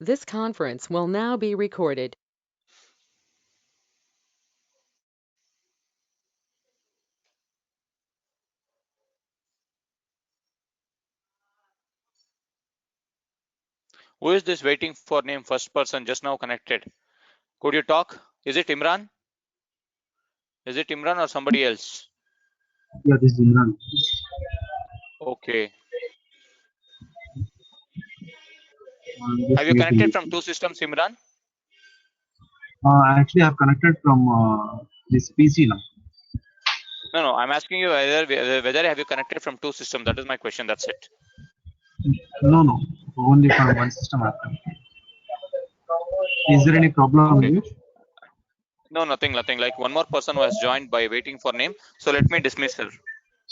This conference will now be recorded. Who is this waiting for name first person just now connected? Could you talk? Is it Imran? Is it Imran or somebody else? Yeah, this is Imran. Okay. Just Have you muting connected this. from two systems, Imran? Actually, I've connected from this PC now. No. I'm asking you whether have you connected from two systems. That is my question. That's it. No. Only from one system I've connected. Is there any problem Okay. with it? No, nothing. Like one more person who has joined by waiting for name. So let me dismiss her.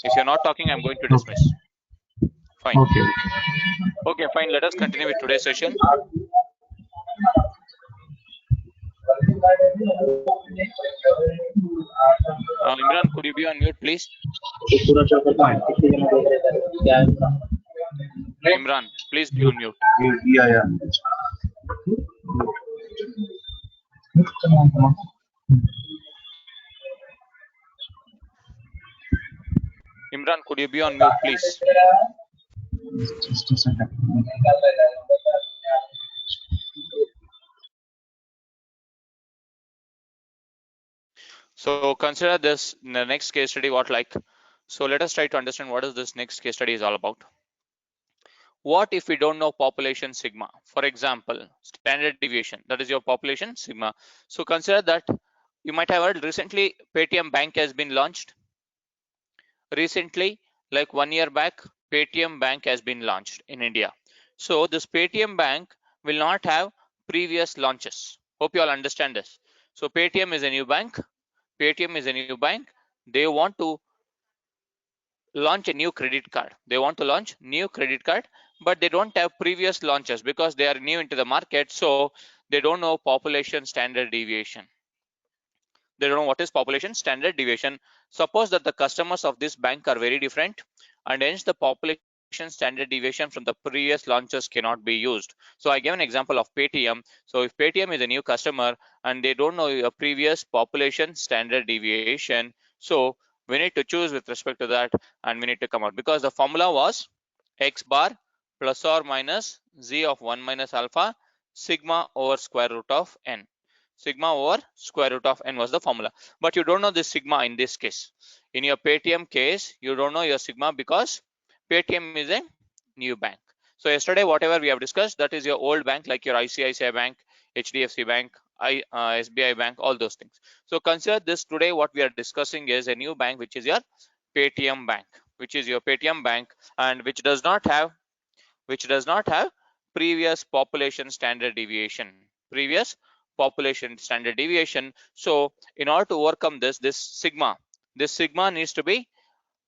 If you're not talking, I'm going to Okay. dismiss. Fine. Okay. Okay, fine. Let us continue with today's session. Imran, could you be on mute, please? Fine. Imran, please be on mute. Yeah. Come on. Imran, could you be on mute, please? Just a second. So consider this the next case study. So let us try to understand what is this next case study is all about. What if we don't know population sigma? For example, standard deviation, that is your population sigma. So consider that you might have heard recently Paytm Bank has been launched. Recently, like 1 year back, Paytm Bank has been launched in India. So this Paytm Bank will not have previous launches. Hope you all understand this. So Paytm is a new bank. Paytm is a new bank. They want to launch a new credit card. They want to launch new credit card, but they don't have previous launches because they are new into the market. So they don't know population standard deviation. They don't know what is population standard deviation. Suppose that the customers of this bank are very different, and hence the population standard deviation from the previous launches cannot be used. So I gave an example of Paytm. So if Paytm is a new customer and they don't know a previous population standard deviation, so we need to choose with respect to that, and we need to come out, because the formula was x bar plus or minus z of 1 minus alpha sigma over square root of n. Sigma over square root of n was the formula, but you don't know this sigma in this case. In your Paytm case, you don't know your sigma because Paytm is a new bank. So yesterday, whatever we have discussed, that is your old bank, like your ICICI Bank, HDFC Bank, SBI Bank, all those things. So consider this today. What we are discussing is a new bank, which is your Paytm Bank, and which does not have previous population standard deviation. So in order to overcome this sigma needs to be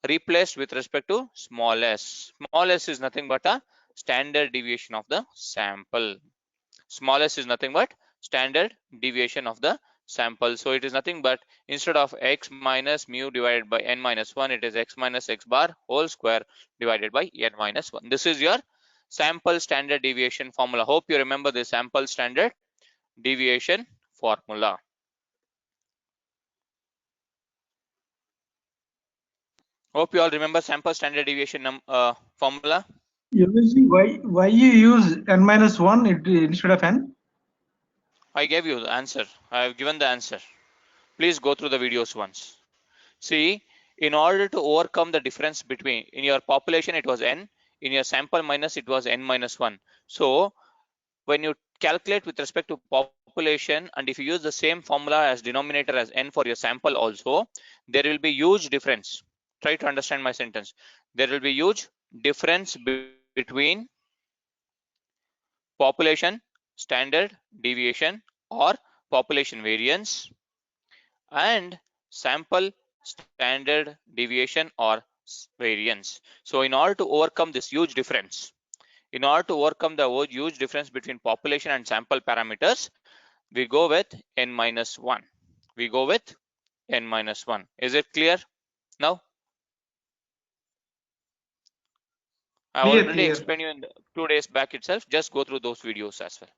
replaced with respect to small s. Small s is nothing but a standard deviation of the sample. Small s is nothing but standard deviation of the sample. So it is nothing but, instead of x minus mu divided by n minus 1, it is x minus x bar whole square divided by n minus 1. This is your sample standard deviation formula. Hope you remember the sample standard deviation formula. Hope you all remember sample standard deviation formula. Why you use n minus 1 instead of n? I gave you the answer. I have given the answer. Please go through the videos once. See, in order to overcome the difference between, in your population it was n, in your sample minus it was n minus 1. So when you calculate with respect to population, and if you use the same formula as denominator as n for your sample also, there will be huge difference. Try to understand my sentence. There will be huge difference between population standard deviation or population variance and sample standard deviation or variance. So in order to overcome this huge difference, between population and sample parameters, we go with n minus 1. Is it clear now? I already explained you in 2 days back itself. Just go through those videos as well.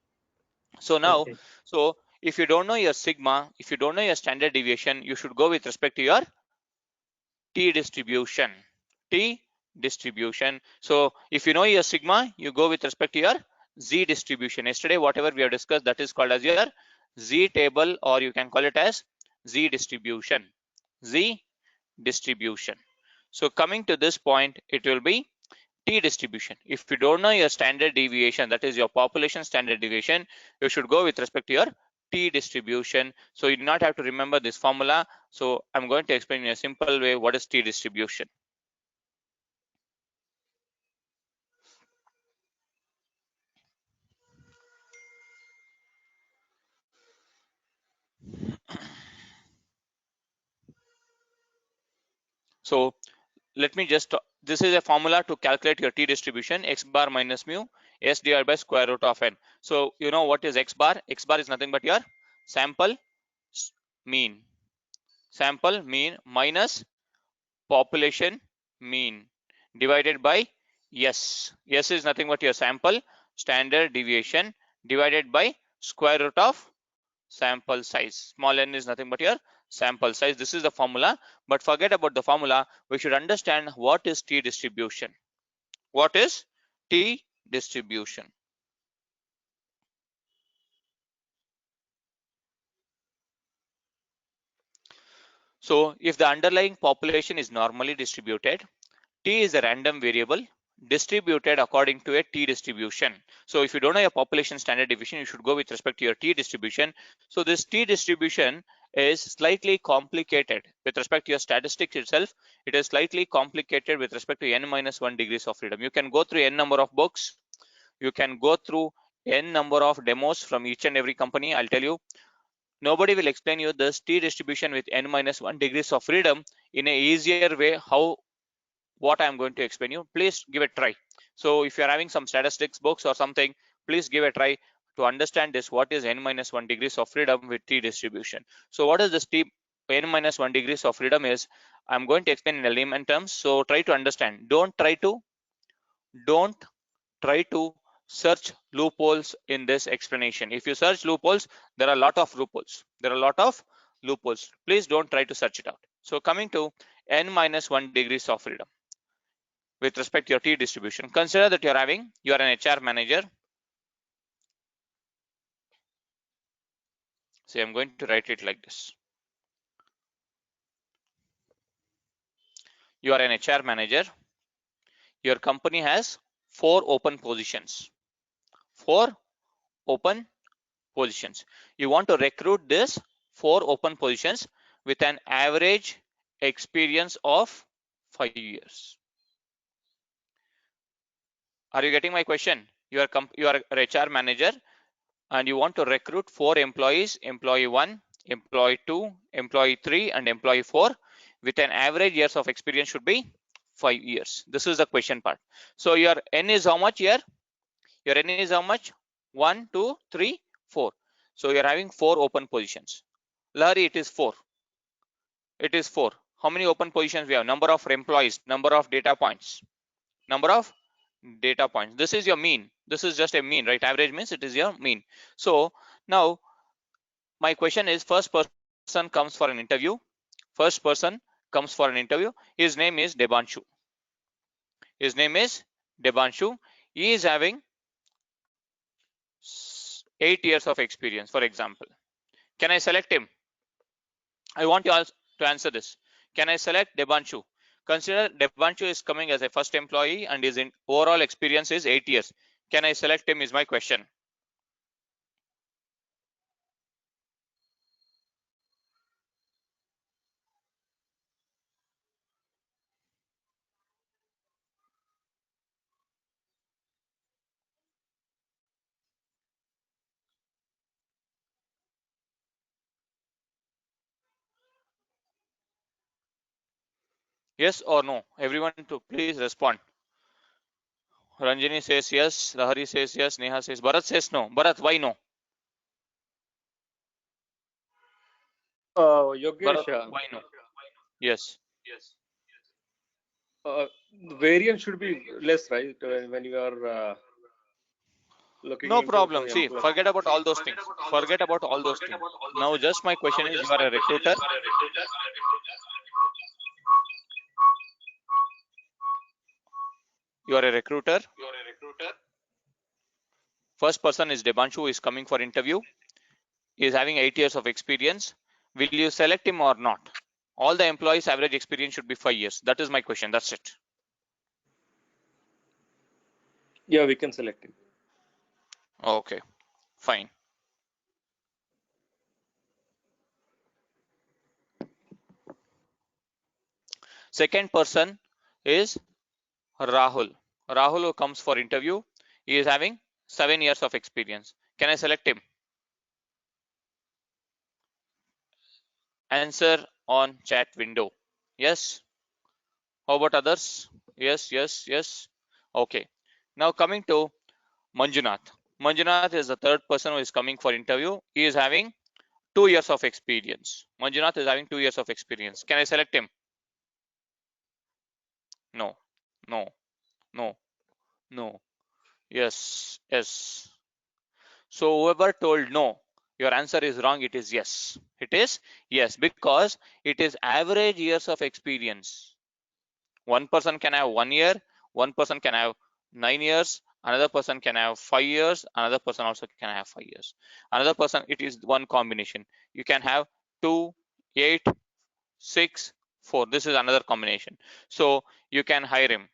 So now, Okay. so if you don't know your sigma, if you don't know your standard deviation, you should go with respect to your t distribution. T distribution. So if you know your sigma, you go with respect to your z distribution. Yesterday, whatever we have discussed, that is called as your z table, or you can call it as z distribution. Z distribution. So coming to this point, it will be t distribution. If you don't know your standard deviation, that is your population standard deviation, you should go with respect to your t distribution. So you do not have to remember this formula. So I'm going to explain in a simple way what is t distribution. So let me just, this is a formula to calculate your t distribution, x bar minus mu s divided by square root of n. So you know what is x bar? X bar is nothing but your sample mean. Sample mean minus population mean divided by S. S is nothing but your sample standard deviation divided by square root of sample size. Small n is nothing but your sample size. This is the formula, but forget about the formula. We should understand what is t distribution. What is t distribution? So if the underlying population is normally distributed, t is a random variable distributed according to a t distribution. So if you don't know your population standard deviation, you should go with respect to your t distribution. So this t distribution is slightly complicated with respect to your statistics itself. It is slightly complicated with respect to n minus 1 degrees of freedom. You can go through n number of books. You can go through n number of demos from each and every company. I'll tell you, nobody will explain you this t distribution with n minus 1 degrees of freedom in a easier way. How what I'm going to explain you, please give a try. So if you're having some statistics books or something, please give a try to understand this. What is n minus 1 degrees of freedom with t distribution? So what is this t n minus 1 degrees of freedom is? I'm going to explain in a layman terms. So try to understand. Don't try to search loopholes in this explanation. If you search loopholes, there are a lot of loopholes. Please don't try to search it out. So coming to n minus 1 degrees of freedom with respect to your t distribution, consider that you are an HR manager. So I'm going to write it like this. You are an HR manager. Your company has 4 open positions. 4 open positions. You want to recruit this 4 open positions with an average experience of 5 years. Are you getting my question? You are an HR manager and you want to recruit 4 employees, employee 1, employee 2, employee 3, and employee 4 with an average years of experience should be 5 years. This is the question part. So your N is how much here? Your N is how much? 1, 2, 3, 4. So you're having 4 open positions. Lahari, it is 4. It is 4. How many open positions we have? Number of employees, number of data points. Number of data points. This is your mean. This is just a mean, right? Average means it is your mean. So now my question is, first person comes for an interview. First person comes for an interview. His name is Debanshu. His name is Debanshu. He is having 8 years of experience, for example. Can I select him? I want you all to answer this. Can I select Debanshu? Consider Debanshu is coming as a first employee and his overall experience is 8 years. Can I select him is my question. Yes or no? Everyone to please respond. Ranjini says yes, Lahari says yes, Neha says, Bharat says no. Bharat, why no? Yogesh, Bharat, why no? Yes. the variance should be less, right? When you are looking No into problem. the See, employee. forget about all those things. Forget about all those things. Now, just my question is, you are a recruiter. You are a recruiter. First person is Debanshu, who is coming for interview. He is having 8 years of experience. Will you select him or not? All the employees' average experience should be 5 years. That is my question. That's it. Yeah, we can select him. Okay, fine. Second person is Rahul. Rahul, who comes for interview. He is having 7 years of experience. Can I select him? Answer on chat window. Yes. How about others? Yes, yes, yes. Okay. Now coming to Manjunath. Manjunath is the third person who is coming for interview. He is having 2 years of experience. Manjunath is having 2 years of experience. Can I select him? No, no, no, no. Yes, yes. So whoever told no, your answer is wrong. It is yes. It is yes, because it is average years of experience. One person can have 1 year, one person can have 9 years, another person can have 5 years, another person also can have 5 years. Another person, it is one combination. You can have 2, 8, 6, 4. This is another combination. So you can hire him.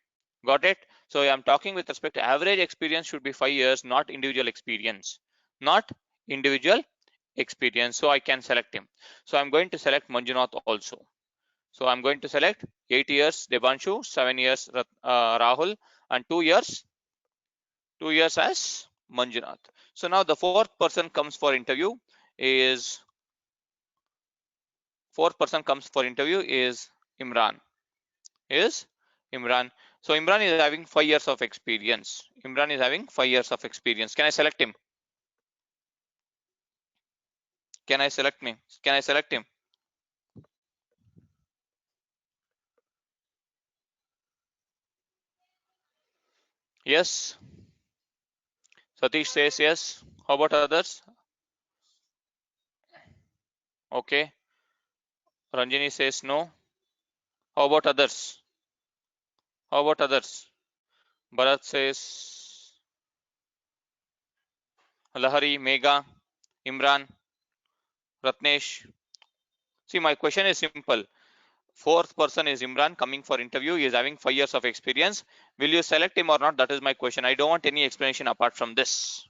Got it? So I'm talking with respect to average experience should be 5 years, not individual experience. Not individual experience. So I can select him. So I'm going to select Manjunath also. So I'm going to select 8 years Debanshu, 7 years Rahul, and 2 years as Manjunath. So now the fourth person comes for interview is Imran. Is Imran. So Imran is having 5 years of experience. Imran is having 5 years of experience. Can I select him? Can I select me? Can I select him? Yes. Satish says yes. How about others? Okay. Ranjini says no. How about others? How about others? Bharat says Lahari, Mega, Imran, Ratnesh. See, my question is simple. Fourth person is Imran coming for interview. He is having 5 years of experience. Will you select him or not? That is my question. I don't want any explanation apart from this.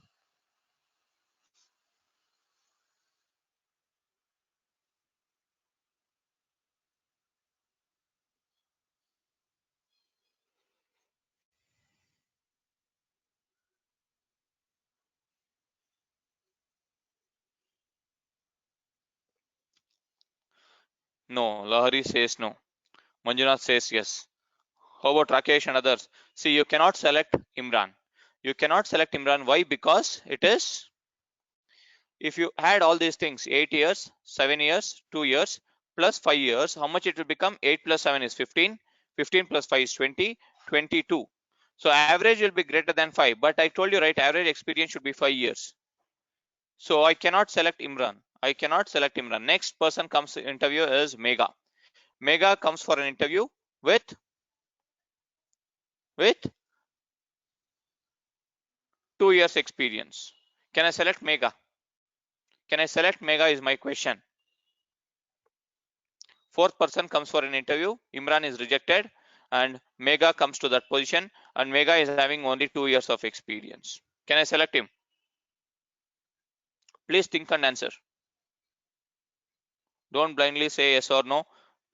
No. Lahari says no. Manjunath says yes. How about Rakesh and others? See, you cannot select Imran. You cannot select Imran. Why? Because it is, if you add all these things, 8 years, 7 years, 2 years, plus 5 years, how much it will become? 8 plus 7 is 15. 15 plus 5 is 20. 22. So average will be greater than 5. But I told you, right, average experience should be 5 years. So I cannot select Imran. I cannot select Imran. Next person comes to interview is Mega. Mega comes for an interview with 2 years experience. Can I select Mega? Can I select Mega is my question. Fourth person comes for an interview. Imran is rejected and Mega comes to that position, and Mega is having only 2 years of experience. Can I select him? Please think and answer. Don't blindly say yes or no.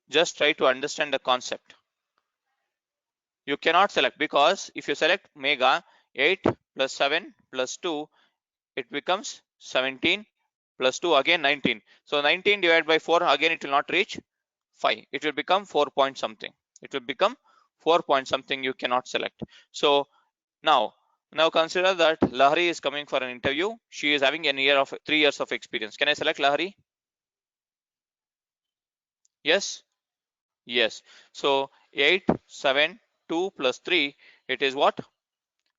Just try to understand the concept. You cannot select, because if you select Mega, 8 plus 7 plus 2, it becomes 17 plus 2 again 19. So 19 divided by 4, again it will not reach 5. It will become 4 point something. It will become 4 point something. You cannot select. So now consider that Lahari is coming for an interview. She is having 3 years of experience. Can I select Lahari? Yes. Yes. So 8, 7, 2 plus 3, it is what?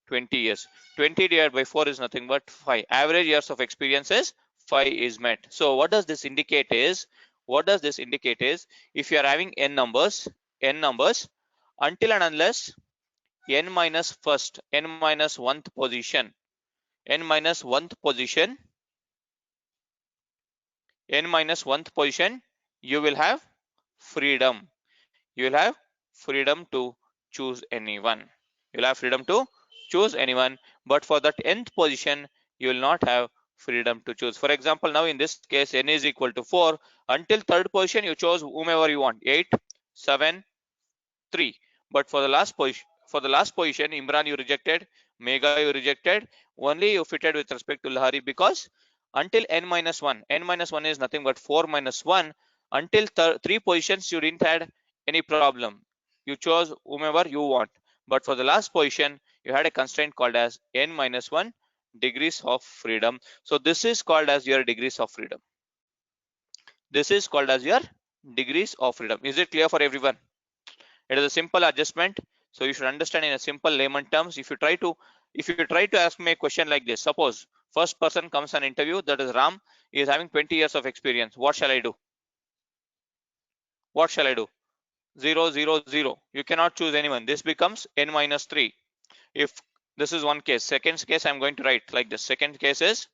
20 years. 20 divided by 4 is nothing but 5. Average years of experience is 5 is met. So what does this indicate is, if you are having n numbers, until and unless n minus 1th position, you will have freedom. You will have freedom to choose anyone. But for that nth position, you will not have freedom to choose. For example, now in this case, n is equal to 4. Until third position, you chose whomever you want, 8, 7, 3. But for the last position, Imran you rejected, Megha you rejected, only you fitted with respect to Lahari, because until n minus 1 is nothing but 4 minus 1. Until 3 positions you didn't had any problem, you chose whomever you want. But for the last position, you had a constraint called as n minus 1 degrees of freedom. So this is called as your degrees of freedom. Is it clear for everyone? It is a simple adjustment, so you should understand in a simple layman terms. If you try to ask me a question like this, suppose first person comes an interview, that is Ram, he is having 20 years of experience. What shall I do? 0, 0, 0. You cannot choose anyone. This becomes n minus 3. If this is one case. Second case, I'm going to write like this. Second case is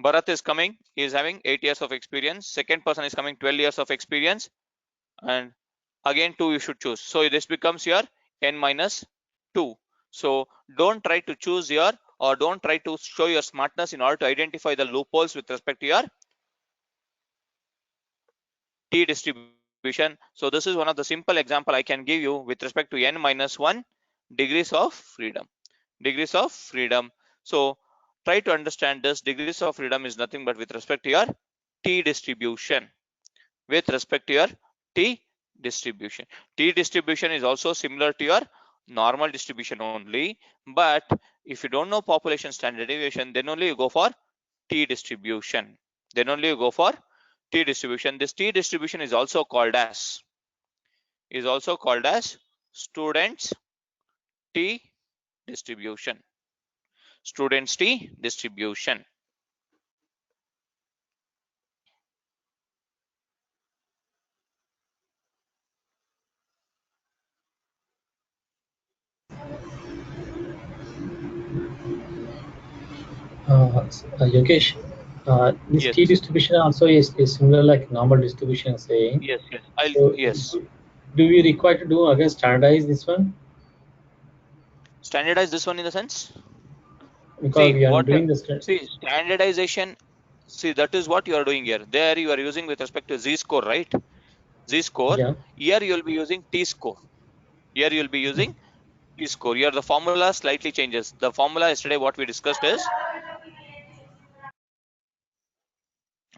Bharat is coming, he is having 8 years of experience. Second person is coming, 12 years of experience, and again 2 you should choose. So this becomes your n minus 2. So don't try to choose don't try to show your smartness in order to identify the loopholes with respect to your t distribution. So this is one of the simple example I can give you with respect to n minus 1 degrees of freedom. So try to understand this. Degrees of freedom is nothing but with respect to your t distribution. T distribution is also similar to your normal distribution only, but if you don't know population standard deviation, then only you go for t distribution. This t distribution is also called as students t distribution. Yogesh, this Yes. T distribution also is similar like normal distribution saying. Yes. So do we require to do again standardize this one? Standardize this one in the sense? Because we are doing this. Standardization. See, that is what you are doing here. There you are using with respect to z-score, right? Z-score. Yeah. Here you will be using t-score. Here the formula slightly changes. The formula yesterday what we discussed is,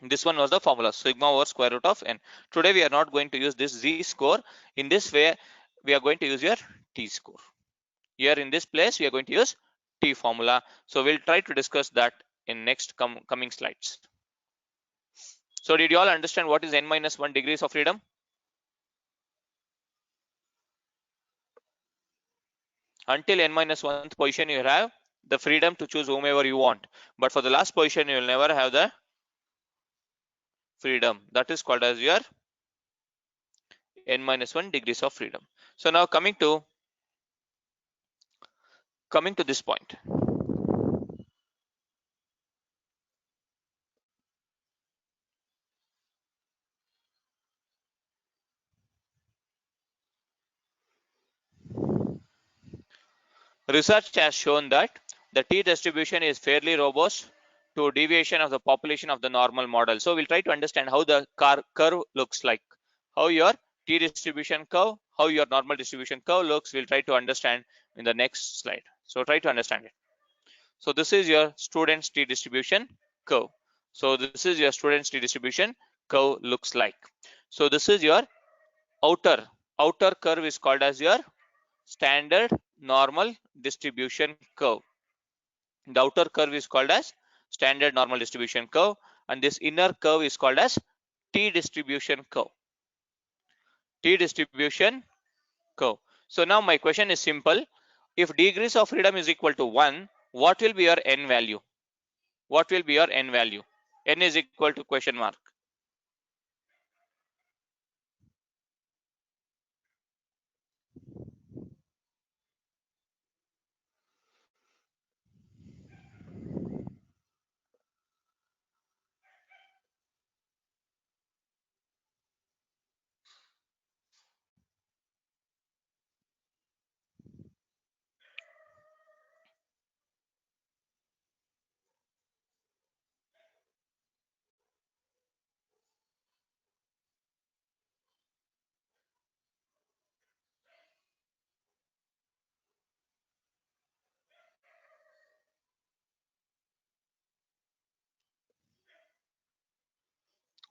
this one was the formula, sigma over square root of n. Today we are not going to use this z-score. In this way, we are going to use your t-score. Here in this place, we are going to use t formula. So we'll try to discuss that in next coming slides. So did you all understand what is n minus 1 degrees of freedom? Until n minus 1th position, you have the freedom to choose whomever you want. But for the last position, you will never have the freedom. That is called as your n minus 1 degrees of freedom. So now coming to this point. Research has shown that the t distribution is fairly robust to deviation of the population of the normal model. So we'll try to understand how the curve looks like, how your t distribution curve, how your normal distribution curve looks. We'll try to understand in the next slide. So try to understand it. So this is your student's t distribution curve. So this is your student's t distribution curve looks like. So this is your outer curve is called as your standard normal distribution curve. The outer curve is called as standard normal distribution curve, and this inner curve is called as t distribution curve. So now my question is simple. If degrees of freedom is equal to 1, what will be your n value? What will be your n value? N is equal to question mark.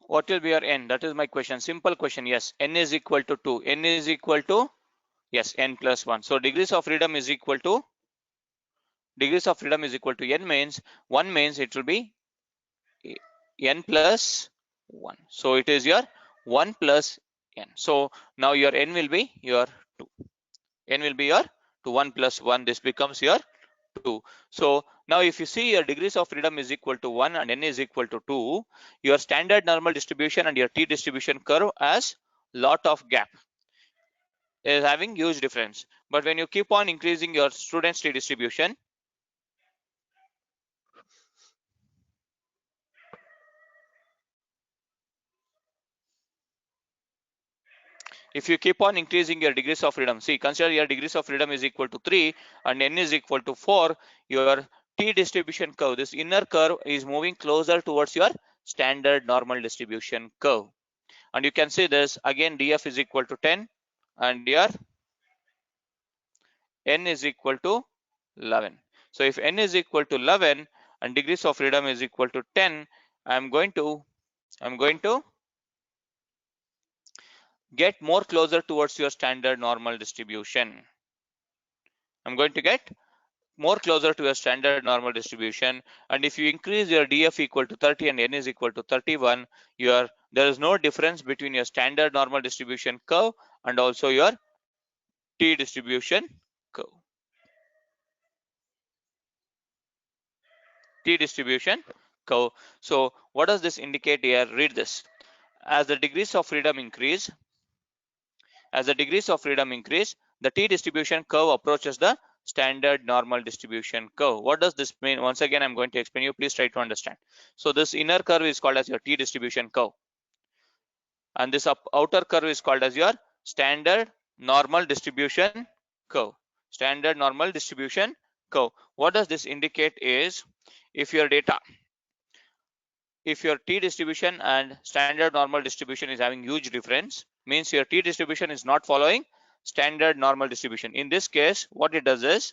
What will be your n? That is my question. Simple question. Yes, n is equal to 2. N is equal to, yes, n plus 1. So degrees of freedom is equal to n means 1 means it will be n plus 1. So it is your 1 plus n. So now your n will be your 2. N will be your 2. 1 plus 1. This becomes your 2. So now if you see your degrees of freedom is equal to 1 and n is equal to 2, your standard normal distribution and your t distribution curve has lot of gap, is having huge difference. But when you keep on increasing your students t distribution, if you keep on increasing your degrees of freedom, see, consider your degrees of freedom is equal to 3 and n is equal to 4, your t distribution curve, this inner curve is moving closer towards your standard normal distribution curve. And you can see this again, df is equal to 10 and your n is equal to 11. So if n is equal to 11 and degrees of freedom is equal to 10, I'm going to get more closer towards your standard normal distribution. I'm going to get more closer to a standard normal distribution. And if you increase your df equal to 30 and n is equal to 31, there is no difference between your standard normal distribution curve and also your t distribution curve. T distribution curve. So what does this indicate here? Read this. As the degrees of freedom increase, the t distribution curve approaches the standard normal distribution curve. What does this mean? Once again, I'm going to explain you. Please try to understand. So this inner curve is called as your t distribution curve, and this outer curve is called as your standard normal distribution curve. Standard normal distribution curve. What does this indicate is, if your t distribution and standard normal distribution is having huge difference, means your t distribution is not following standard normal distribution. In this case, what it does is,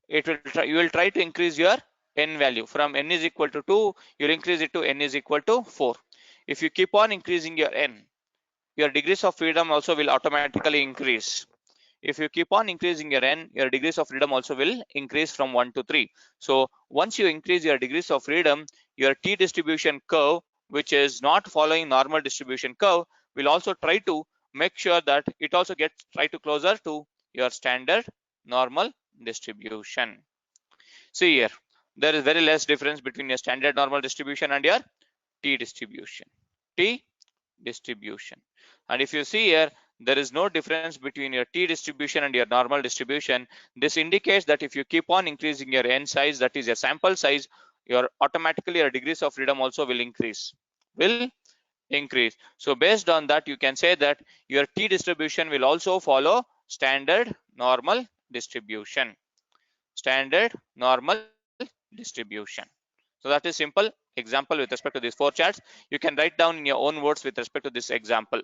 you will try to increase your n value from n is equal to 2, you'll increase it to n is equal to 4. If you keep on increasing your n, your degrees of freedom also will automatically increase. If you keep on increasing your n, your degrees of freedom also will increase from 1 to 3. So once you increase your degrees of freedom, your t distribution curve, which is not following normal distribution curve, will also try to make sure that it also gets try to closer to your standard normal distribution. See here, there is very less difference between your standard normal distribution and your t distribution. T distribution. And if you see here, there is no difference between your t distribution and your normal distribution. This indicates that if you keep on increasing your n size, that is your sample size, automatically your degrees of freedom also will increase. So based on that, you can say that your t distribution will also follow standard normal distribution. Standard normal distribution. So that is simple example with respect to these 4 charts. You can write down in your own words with respect to this example.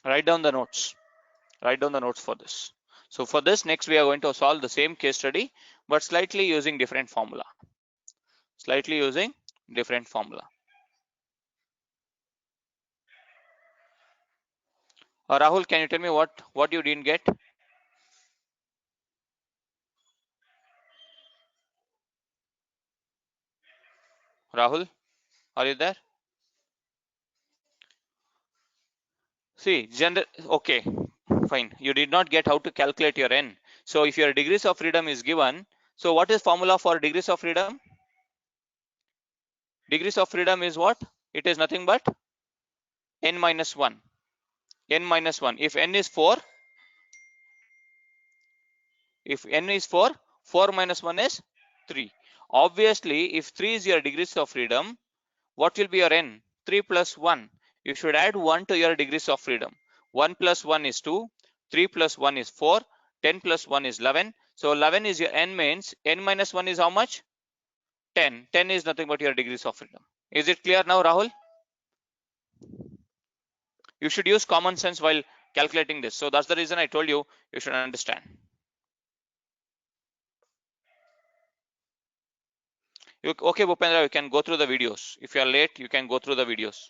Write down the notes. Write down the notes for this. So for this, next we are going to solve the same case study, but slightly using different formula. Slightly using different formula. Rahul, can you tell me what you didn't get? Rahul, are you there? See, okay, fine. You did not get how to calculate your n. So if your degrees of freedom is given, so what is formula for degrees of freedom? Degrees of freedom is what? It is nothing but n minus 1. N minus 1. If n is 4, if n is 4, 4 minus 1 is 3. Obviously, if 3 is your degrees of freedom, what will be your n? 3 plus 1. You should add 1 to your degrees of freedom. 1 plus 1 is 2. 3 plus 1 is 4. 10 plus 1 is 11. So 11 is your n, means n minus 1 is how much? 10. 10 is nothing but your degrees of freedom. Is it clear now, Rahul? You should use common sense while calculating this. So that's the reason I told you should understand. Okay, Bhupendra, you can go through the videos. If you are late, you can go through the videos.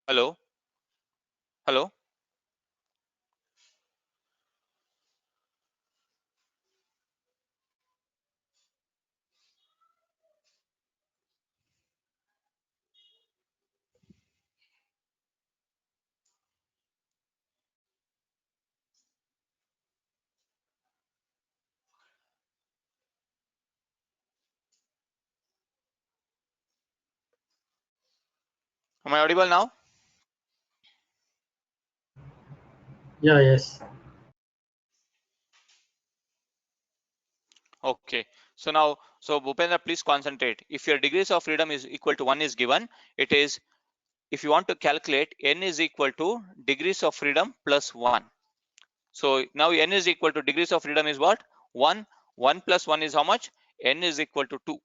Hello? Hello? Am I audible now? Yeah, yes. Okay. So now, so Bhupendra, please concentrate. If your degrees of freedom is equal to 1 is given, it is, if you want to calculate, n is equal to degrees of freedom plus 1. So now n is equal to degrees of freedom is what? 1. 1 plus 1 is how much? N is equal to 2.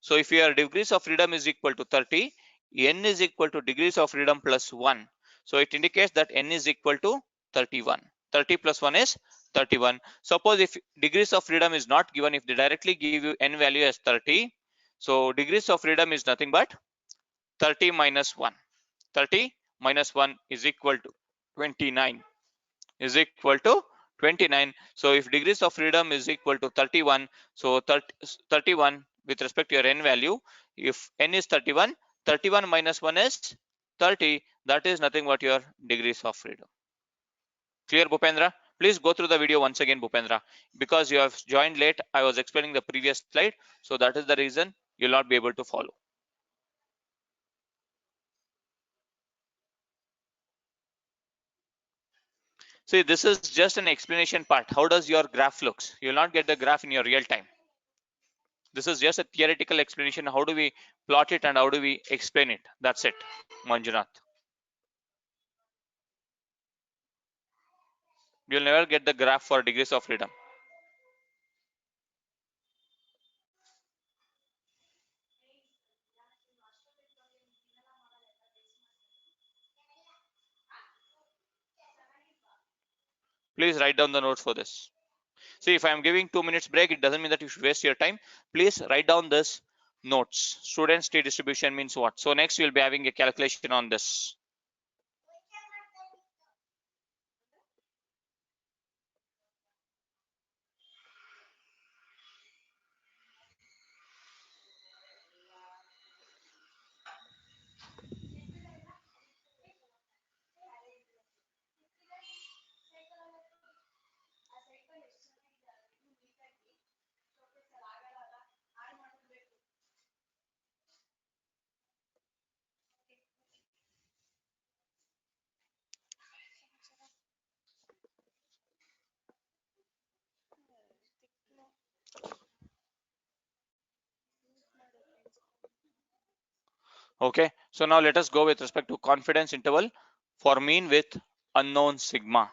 So if your degrees of freedom is equal to 30, n is equal to degrees of freedom plus 1. So it indicates that n is equal to 31. 30 plus 1 is 31. Suppose if degrees of freedom is not given, if they directly give you n value as 30, so degrees of freedom is nothing but 30 minus 1. 30 minus 1 is equal to 29. Is equal to 29. So if degrees of freedom is equal to 31, so 31 with respect to your n value, if n is 31, 31 minus 1 is 30. That is nothing but your degrees of freedom. Clear, Bhupendra? Please go through the video once again, Bhupendra. Because you have joined late, I was explaining the previous slide. So that is the reason you'll not be able to follow. See, this is just an explanation part. How does your graph looks? You'll not get the graph in your real time. This is just a theoretical explanation. How do we plot it and how do we explain it? That's it, Manjunath. You'll never get the graph for degrees of freedom. Please write down the notes for this. See, if I am giving 2 minutes break, it doesn't mean that you should waste your time. Please write down this notes. Students T distribution means what? So next we'll be having a calculation on this. Okay, so now let us go with respect to confidence interval for mean with unknown sigma.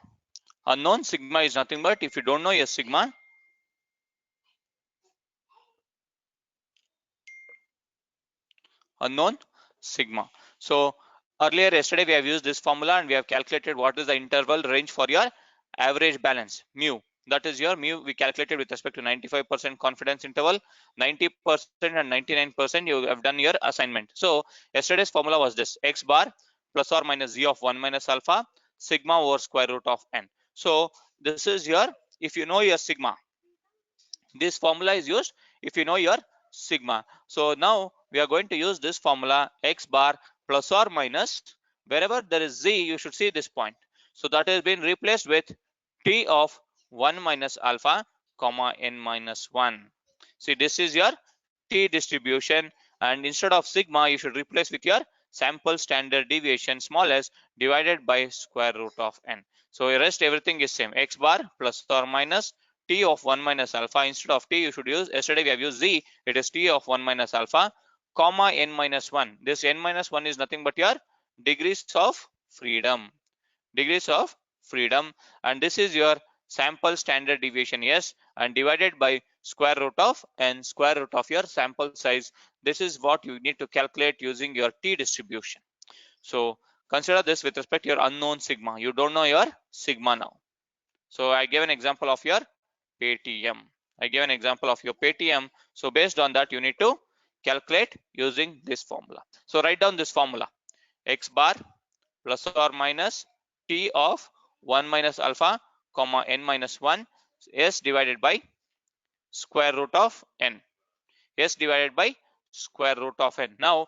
Unknown sigma is nothing but, if you don't know your sigma, unknown sigma. So earlier yesterday we have used this formula and we have calculated what is the interval range for your average balance, mu. That is your mu we calculated with respect to 95% confidence interval, 90% and 99% you have done your assignment. So yesterday's formula was this: x bar plus or minus z of 1 minus alpha sigma over square root of n. So this is your, if you know your sigma, this formula is used if you know your sigma. So now we are going to use this formula x bar plus or minus, wherever there is z you should see this point. So that has been replaced with t of 1 minus alpha comma n minus 1. See, this is your t distribution, and instead of sigma you should replace with your sample standard deviation small s divided by square root of n. So the rest everything is same, x bar plus or minus t of 1 minus alpha. Instead of t you should use, yesterday we have used z, it is t of 1 minus alpha comma n minus 1. This n minus 1 is nothing but your degrees of freedom, degrees of freedom, and this is your sample standard deviation s, and divided by square root of n, square root of your sample size. This is what you need to calculate using your t distribution. So consider this with respect to your unknown sigma. You don't know your sigma now. So I gave an example of your Paytm. I gave an example of your Paytm. So based on that, you need to calculate using this formula. So write down this formula: x bar plus or minus t of 1 minus alpha comma n minus 1 s divided by square root of n, s divided by square root of n. Now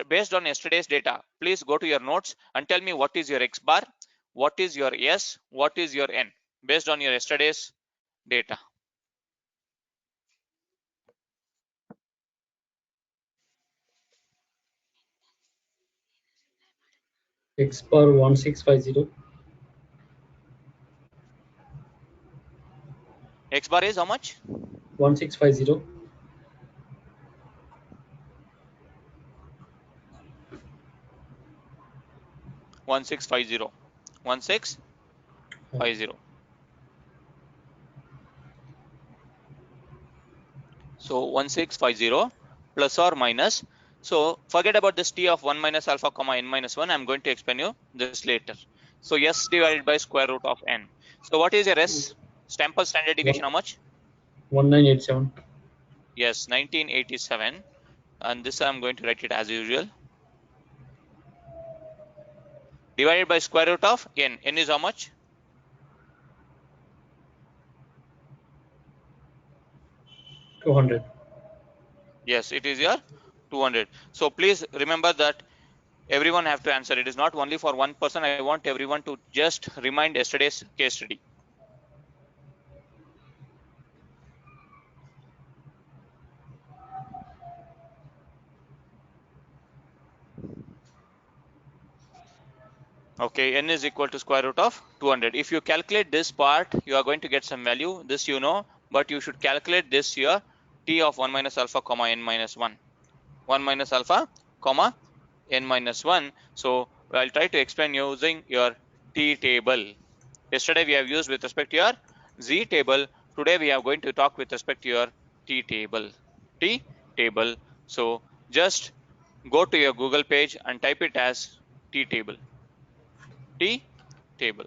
based on yesterday's data, please go to your notes and tell me what is your x bar, what is your s, what is your n, based on your yesterday's data. X bar 1650. X bar is how much? 1650. One six five zero. 1650. So 1650 plus or minus. So forget about this t of 1 minus alpha comma n minus 1. I'm going to explain you this later. So s divided by square root of n. So what is your s? Sample standard deviation how much? 1987. Yes, 1987. And this I'm going to write it as usual. Divided by square root of n. N is how much? 200. Yes, it is your 200. So please remember that everyone have to answer. It is not only for one person. I want everyone to just remind yesterday's case study. Okay, n is equal to square root of 200. If you calculate this part, you are going to get some value. This you know, but you should calculate this here T of 1 minus alpha comma n minus 1. 1 minus alpha comma n minus 1. So I'll try to explain using your T table. Yesterday we have used with respect to your Z table. Today we are going to talk with respect to your T table. T table. So just go to your Google page and type it as T table. T table.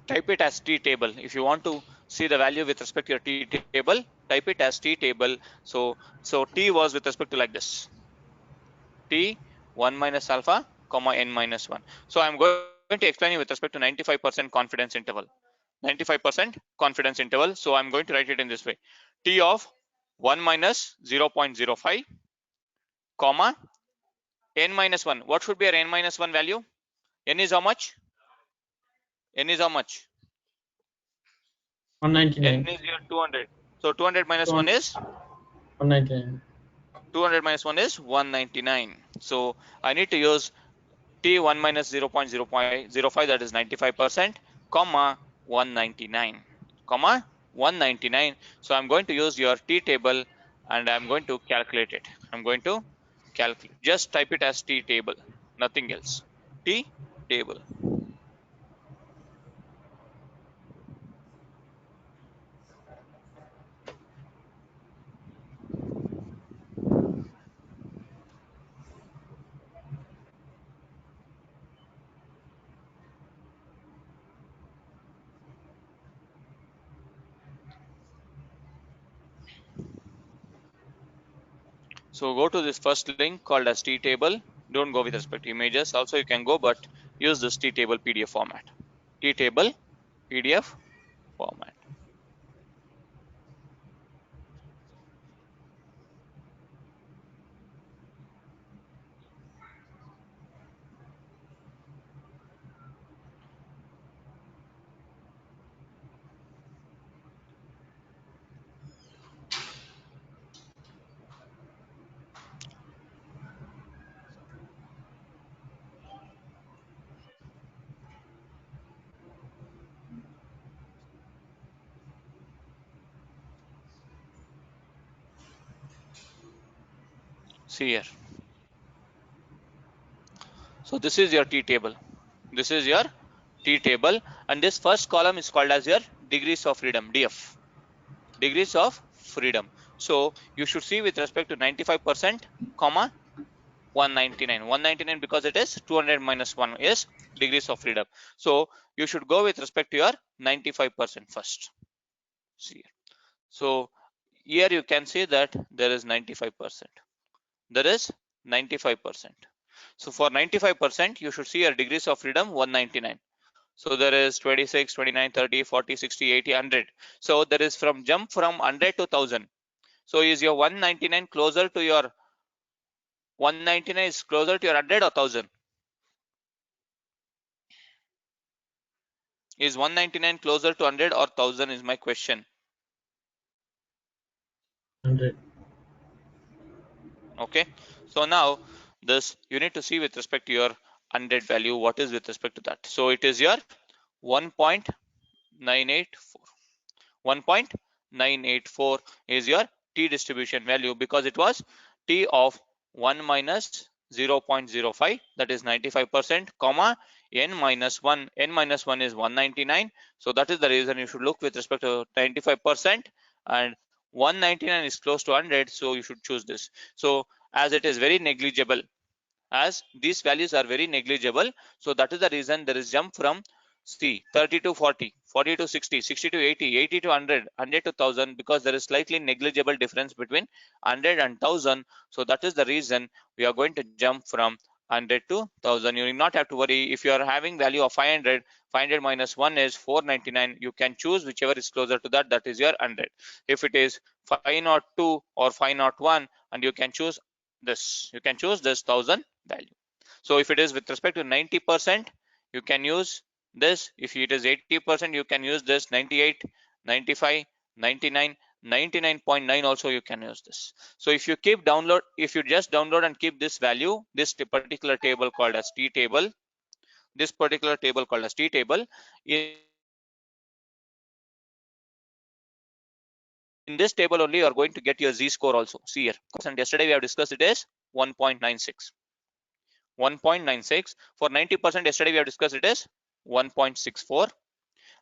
Type it as T table. If you want to see the value with respect to your T table, type it as T table. So T was with respect to like this. T 1 minus alpha comma n minus 1. So I'm going to explain you with respect to 95% confidence interval. 95% confidence interval. So I'm going to write it in this way. T of 1 minus 0.05 comma n minus 1. What should be our n minus 1 value? N is how much? N is how much? 199. N is your 200. So 200 minus 1 is 199. 200 minus 1 is 199. So I need to use T1 minus 0.005, that is 95%, comma 199, comma 199. So I'm going to use your T table and I'm going to calculate it. I'm going to calculate. Just type it as T table, nothing else. T table. So go to this first link called as T table. Don't go with respect to images. Also you can go, but use this T table PDF format. T table PDF format. See here. So this is your T table. This is your T table, and this first column is called as your degrees of freedom, DF. Degrees of freedom. So you should see with respect to 95%, comma 199. 199 because it is 200 minus 1 is degrees of freedom. So you should go with respect to your 95% first. See here. So here you can see that there is 95%. There is 95%. So for 95%, you should see your degrees of freedom 199. So there is 26, 29, 30, 40, 60, 80, 100. So there is from jump from 100 to 1000. So is your 199 closer to your 199 is closer to your 100 or 1000? Is 199 closer to 100 or 1000 is my question. 100. Okay. So now this you need to see with respect to your 100 value, what is with respect to that. So it is your 1.984. 1.984 is your T distribution value because it was T of 1 minus 0.05, that is 95%, comma n minus 1. N minus 1 is 199. So that is the reason you should look with respect to 95%, and 199 is close to 100, so you should choose this. So as it is very negligible, as these values are very negligible, so that is the reason there is jump from 30 to 40, 40 to 60, 60 to 80, 80 to 100, 100 to 1000, because there is slightly negligible difference between 100 and 1000. So that is the reason we are going to jump from 100 to 1000. You need not have to worry. If you are having value of 500, 500 minus 1 is 499. You can choose whichever is closer to that, that is your 100. If it is 502 or 501, and you can choose this, 1000 value. So if it is with respect to 90%, you can use this. If it is 80%, you can use this. 98, 95, 99, 99.9 also you can use this. So if you just download and keep this value, this particular table called as T table, in this table only you are going to get your z-score also. See here, and yesterday we have discussed it is 1.96. 1.96. For 90%, yesterday we have discussed it is 1.64.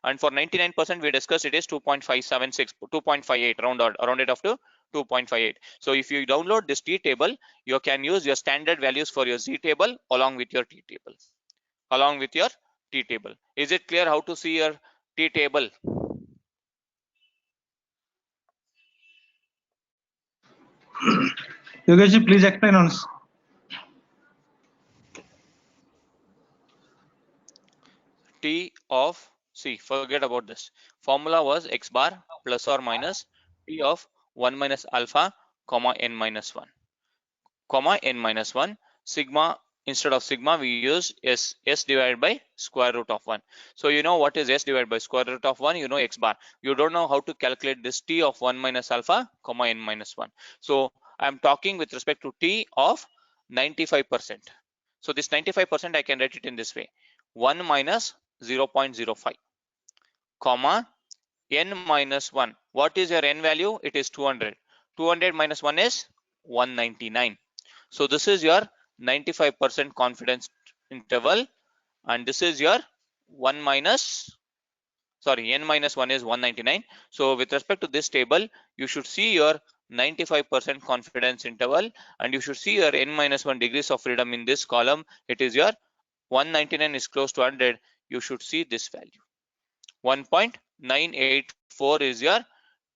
And for 99% we discussed it is 2.576, 2.58, round it off to 2.58. So if you download this T table, you can use your standard values for your Z table along with your T table. Is it clear how to see your T table? Yogesh, please explain once. T of, see, forget about this. Formula was x bar plus or minus T of 1 minus alpha comma n minus 1 comma n minus 1. Sigma, instead of sigma we use s divided by square root of 1. So you know what is s divided by square root of 1, you know x bar. You don't know how to calculate this T of 1 minus alpha comma n minus 1. So I'm talking with respect to T of 95%. So this 95% I can write it in this way: 1 minus 0.05 comma n minus 1. What is your n value? It is 200. 200 minus 1 is 199. So this is your 95% confidence interval, and this is your n minus 1 is 199. So with respect to this table, you should see your 95% confidence interval, and you should see your n minus 1 degrees of freedom in this column. It is your 199 is close to 100. You should see this value. 1.984 is your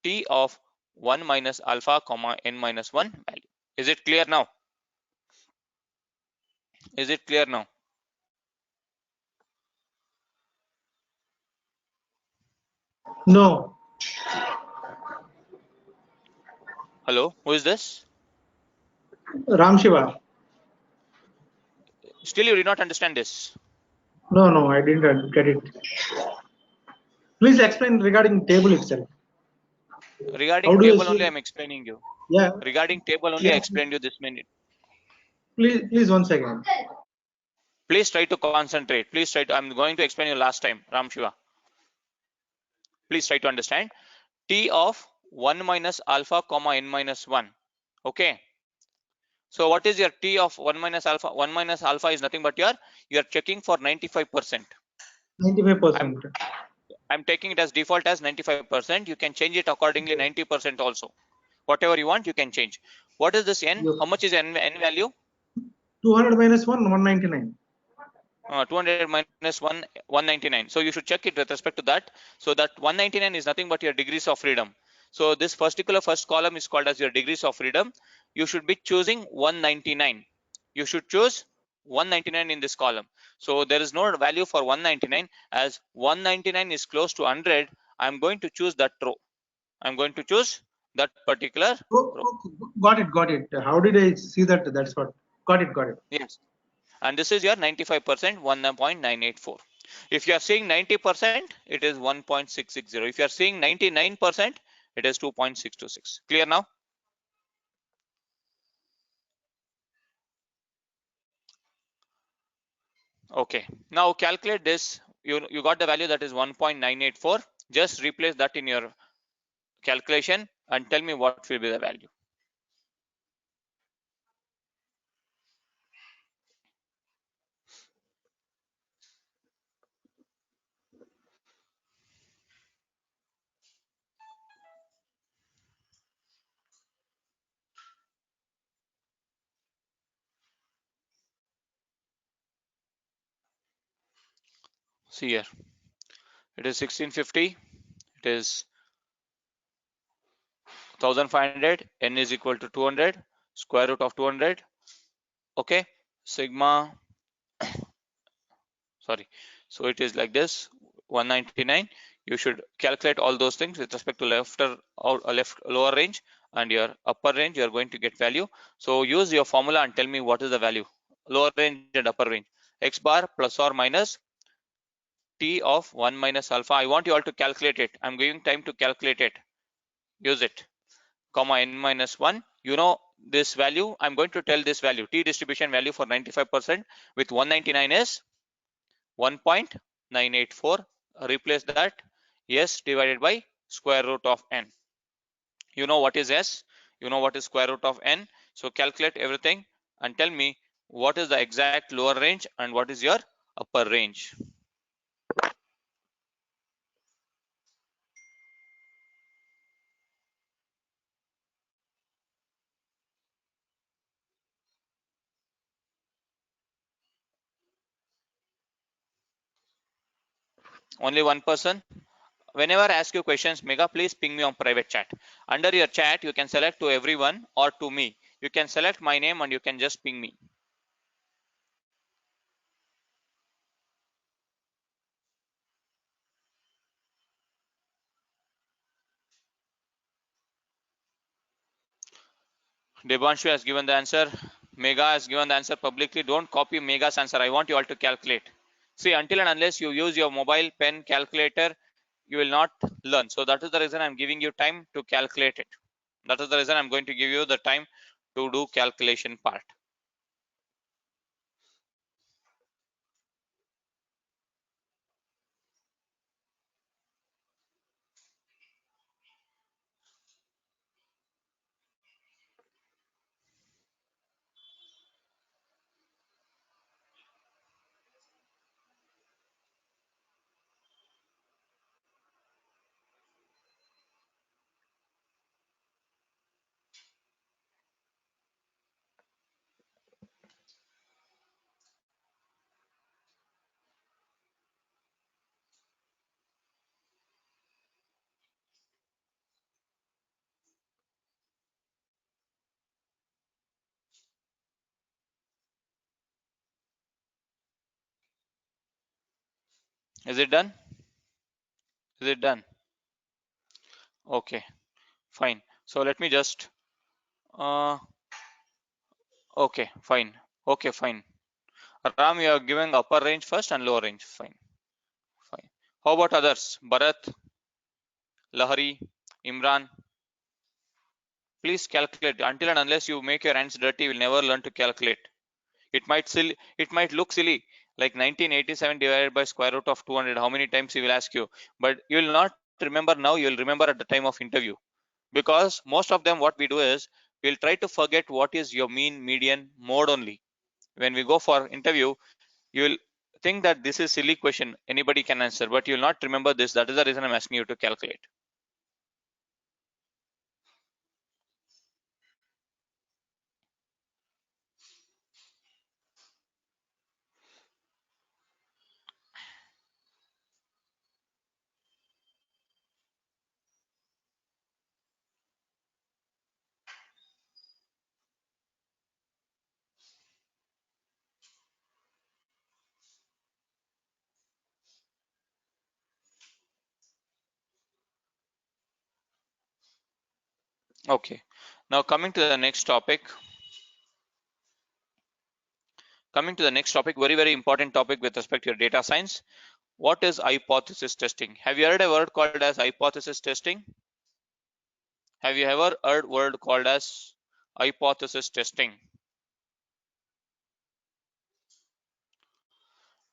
T of 1 minus alpha comma n minus 1 value. Is it clear now? No. Hello, who is this? Ram Shiva. Still you did not understand this. No, I didn't get it. Please explain regarding table itself. Regarding How do you table see? only I'm explaining you. Yeah. Regarding table only I Yeah. explained you this minute. Please once again. Please try to concentrate. I'm going to explain you last time, Ram Shiva. Please try to understand. T of 1 minus alpha comma n minus 1. Okay. So what is your T of 1 minus alpha? 1 minus alpha is nothing but you are checking for 95%. 95%. I'm taking it as default as 95%. You can change it accordingly 90% also. Whatever you want, you can change. What is this n? Yes. How much is n value? 200 minus 1, 199. 200 minus 1, 199. So you should check it with respect to that. So that 199 is nothing but your degrees of freedom. So this particular first column is called as your degrees of freedom. You should be choosing 199. You should choose 199 in this column. So there is no value for 199. As 199 is close to 100, I'm going to choose that row. I'm going to choose that particular row. Got it. How did I see that? That's what. Got it. Yes. And this is your 95%, 1.984. If you are seeing 90%, it is 1.660. If you are seeing 99%, it is 2.626. Clear now? Okay. Now calculate this. You got the value that is 1.984. Just replace that in your calculation and tell me what will be the value. See here. It is 1650. It is 1500. N is equal to 200. Square root of 200. Okay. sigma, sorry, so it is like this, 199. You should calculate all those things with respect to left or left lower range and your upper range. You are going to get value. So use your formula and tell me what is the value, lower range and upper range. X bar plus or minus t of 1 minus alpha. I want you all to calculate it. I'm giving time to calculate it. Use it, comma n minus 1. You know this value. I'm going to tell this value, t distribution value for 95% with 199 is 1.984. Replace that, s divided by square root of n. You know what is s, you know what is square root of n. So calculate everything and tell me what is the exact lower range and what is your upper range. Only one person. Whenever I ask you questions, Mega, please ping me on private chat. Under your chat, you can select to everyone or to me. You can select my name and you can just ping me. Debanshu has given the answer. Mega has given the answer publicly. Don't copy Mega's answer. I want you all to calculate. See, until and unless you use your mobile pen calculator, you will not learn. So that is the reason I'm giving you time to calculate it. That is the reason I'm going to give you the time to do calculation part. Is it done? Is it done? Okay, fine. So let me just okay, fine. Okay, fine. Ram, you are giving upper range first and lower range. Fine. Fine. How about others? Bharat, Lahari, Imran. Please calculate. Until and unless you make your hands dirty, you will never learn to calculate. It might look silly, like 1987 divided by square root of 200. How many times he will ask you? But you will not remember now, you will remember at the time of interview. Because most of them, what we do is, we'll try to forget what is your mean, median, mode only. When we go for interview, you will think that this is silly question, anybody can answer, but you will not remember this. That is the reason I'm asking you to calculate. Okay, now coming to the next topic. Very important topic with respect to your data science. What is hypothesis testing? Have you heard a word called as hypothesis testing? Have you ever heard word called as hypothesis testing?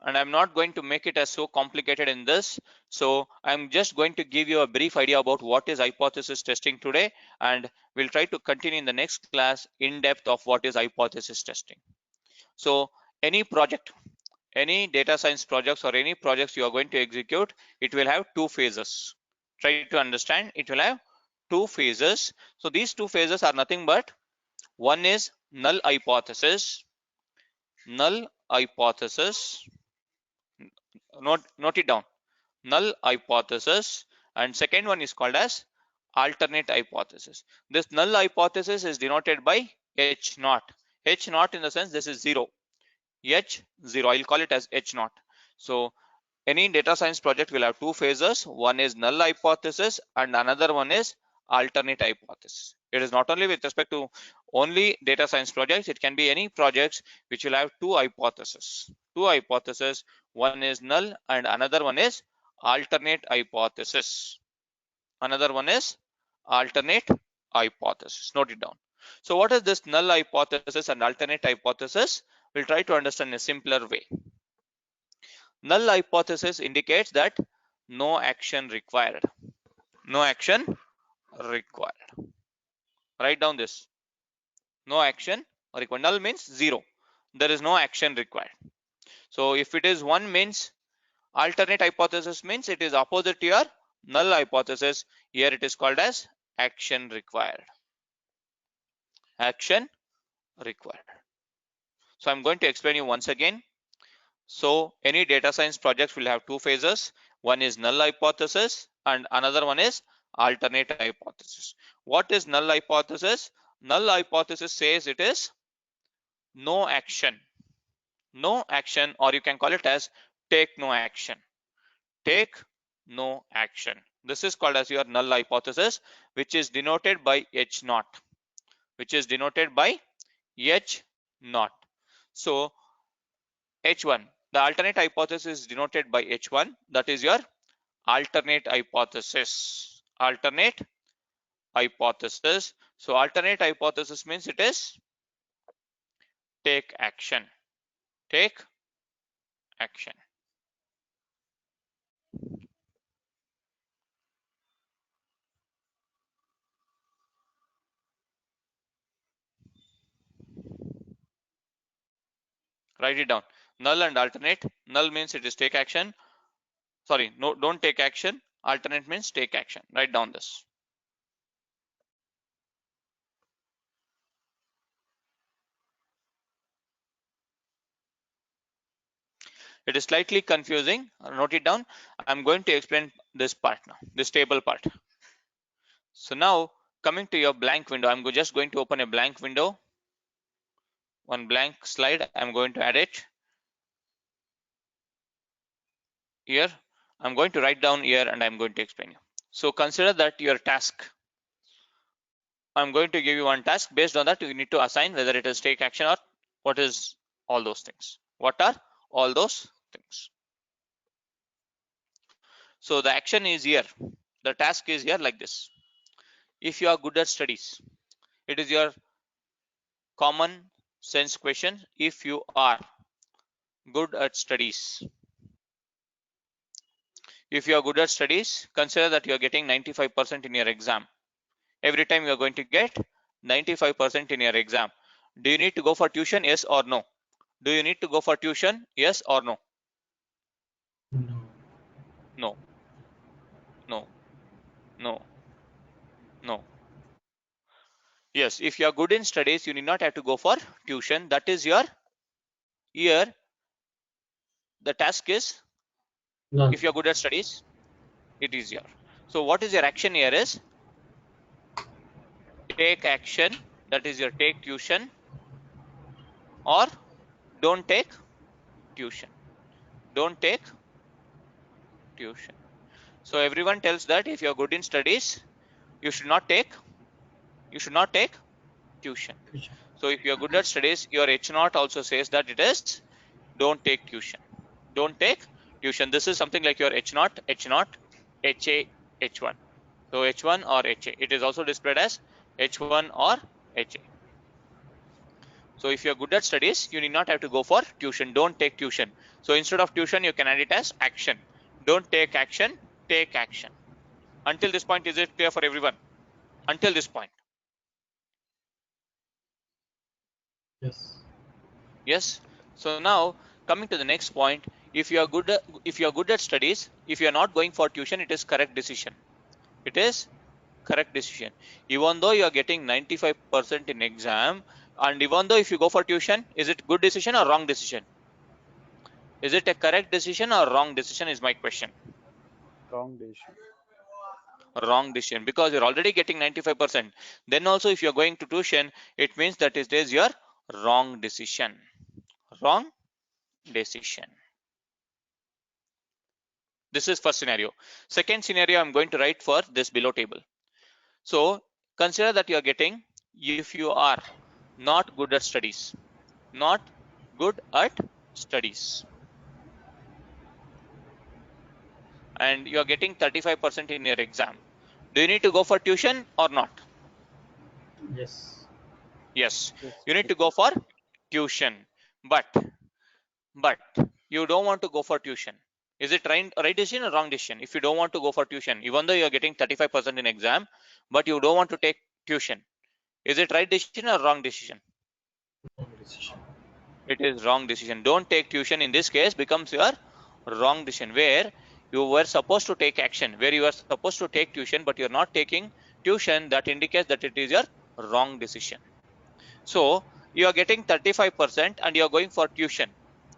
And I'm not going to make it as so complicated in this. So I'm just going to give you a brief idea about what is hypothesis testing today, and we'll try to continue in the next class in depth of what is hypothesis testing. So any project, any data science projects or any projects you are going to execute, it will have two phases. Try to understand, it will have two phases. So these two phases are nothing but, one is null hypothesis, note it down, null hypothesis, and second one is called as alternate hypothesis. This null hypothesis is denoted by H naught. H naught in the sense this is 0. H0. I'll call it as H0. So any data science project will have two phases. One is null hypothesis and another one is alternate hypothesis. It is not only with respect to only data science projects, it can be any projects which will have two hypotheses. Two hypotheses, one is null and another one is alternate hypothesis. Another one is alternate hypothesis. Note it down. So what is this null hypothesis and alternate hypothesis? We'll try to understand in a simpler way. Null hypothesis indicates that no action required. No action required. Write down this. No action required. Null means zero. There is no action required. So if it is 1 means alternate hypothesis means it is opposite to your null hypothesis. Here it is called as action required. Action required. So I'm going to explain you once again. So any data science projects will have two phases. One is null hypothesis and another one is alternate hypothesis. What is null hypothesis? Null hypothesis says it is no action. No action, or you can call it as take no action. Take no action. This is called as your null hypothesis, which is denoted by H0. Which is denoted by H0. So H1, the alternate hypothesis is denoted by H1. That is your alternate hypothesis. Alternate hypothesis. So alternate hypothesis means it is take action. Take action. Write it down. Null and alternate. Null means it is take action. Sorry, no, don't take action. Alternate means take action. Write down this. It is slightly confusing. Note it down. I'm going to explain this part now, this table part. So now coming to your blank window, I'm just going to open a blank window. One blank slide. I'm going to add it. Here, I'm going to write down here and I'm going to explain you. So consider that your task. I'm going to give you one task. Based on that, you need to assign whether it is take action or what is all those things. What are all those things? So the action is here. The task is here like this. If you are good at studies, it is your common sense question. If you are good at studies, if you are good at studies, consider that you are getting 95% in your exam. Every time you are going to get 95% in your exam. Do you need to go for tuition? Yes or no? Do you need to go for tuition? Yes or no? No. No. No. No. Yes, if you are good in studies, you need not have to go for tuition. That is your here. The task is, None. if you are good at studies, it is your. So what is your action here is take action. That is your take tuition or don't take tuition. Don't take tuition. So everyone tells that if you are good in studies, you should not take tuition. So if you are good at studies, your H0 also says that it is don't take tuition. Don't take tuition. This is something like your H0, H0, HA, H1. So H1 or HA. It is also displayed as H1 or HA. So if you are good at studies, you need not have to go for tuition. Don't take tuition. So instead of tuition, you can add it as action. Don't take action, take action. Until this point, is it clear for everyone? Until this point. Yes. Yes. So now coming to the next point, if you are good at studies, if you are not going for tuition, it is correct decision. It is correct decision. Even though you are getting 95% in exam, and even though if you go for tuition, is it good decision or wrong decision? Is it a correct decision or wrong decision is my question. Wrong decision. Wrong decision, because you're already getting 95%. Then also if you're going to tuition, it means that it is your wrong decision. Wrong decision. This is first scenario. Second scenario, I'm going to write for this below table. So consider that you are getting, if you are not good at studies, not good at studies, and you are getting 35% in your exam, do you need to go for tuition or not? Yes. Yes, Yes. you need to go for tuition, but you don't want to go for tuition. Is it right decision or wrong decision? If you don't want to go for tuition, even though you are getting 35% in exam, but you don't want to take tuition, is it right decision or wrong decision? Wrong decision. It is wrong decision. Don't take tuition in this case becomes your wrong decision, where you were supposed to take action, where you are supposed to take tuition, but you're not taking tuition. That indicates that it is your wrong decision. So you are getting 35% and you are going for tuition.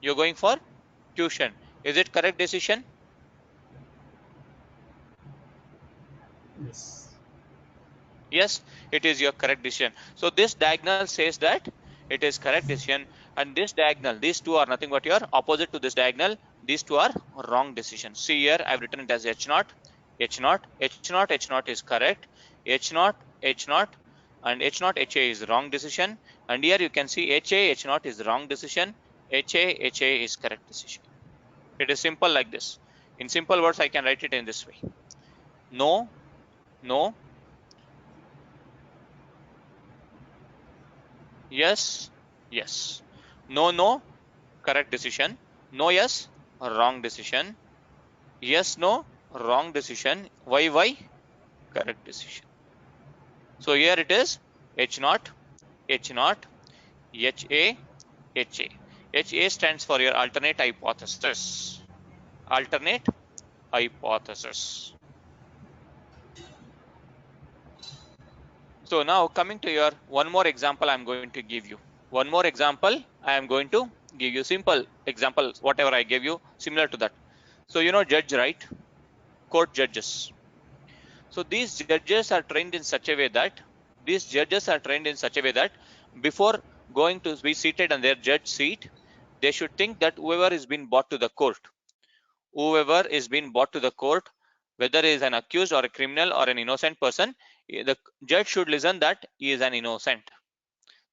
You're going for tuition. Is it correct decision? Yes. Yes, it is your correct decision. So this diagonal says that it is correct decision, and this diagonal, these two are nothing but your opposite to this diagonal. These two are wrong decisions. See here, I've written it as H0, H0, H0, H0 is correct, H0, H0, and H0, HA is wrong decision. And here you can see HA, H0 is wrong decision, HA, HA is correct decision. It is simple like this. In simple words, I can write it in this way. No, no, yes, yes. No, no, correct decision. No, yes, wrong decision. Yes, no, wrong decision. Why, correct decision. So here it is H0, H0, HA, HA. HA stands for your alternate hypothesis. Alternate hypothesis. So now coming to your one more example, I'm going to give you. One more example, I am going to give you simple examples, whatever I gave you, similar to that. So you know judge, right? Court judges. So these judges are trained in such a way that before going to be seated on their judge seat, they should think that whoever is being brought to the court, whether he is an accused or a criminal or an innocent person, the judge should listen that he is an innocent.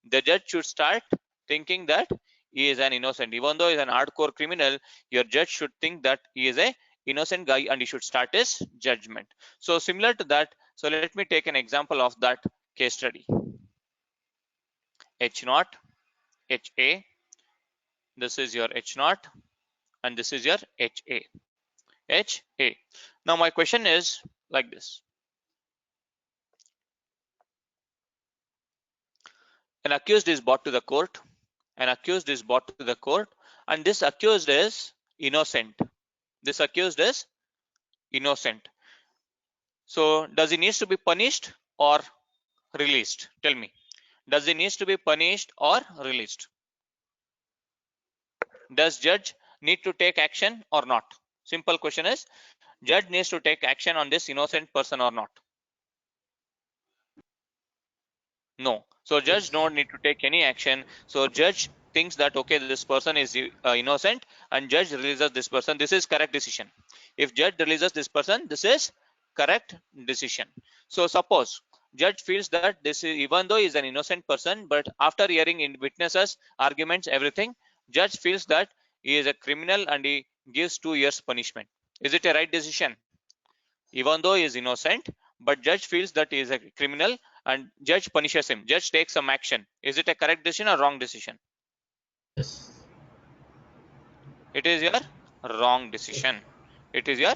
The judge should start thinking that he is an innocent. Even though he is an hardcore criminal, your judge should think that he is a innocent guy and he should start his judgment. So similar to that, so let me take an example of that case study. H0, HA, this is your H0 and this is your HA. HA. Now my question is like this. An accused is brought to the court. And this accused is innocent. So does he needs to be punished or released? Tell me. Does he needs to be punished or released? Does judge need to take action or not? Simple question is, judge needs to take action on this innocent person or not? No. So judge don't need to take any action. So judge thinks that okay, this person is innocent, and judge releases this person. This is correct decision. If judge releases this person, this is correct decision. So suppose judge feels that this is, even though he is an innocent person, but after hearing in witnesses, arguments, everything, judge feels that he is a criminal and he gives 2 years punishment. Is it a right decision? Even though he is innocent, but judge feels that he is a criminal and judge punishes him. Judge takes some action. Is it a correct decision or wrong decision? Yes. It is your wrong decision. It is your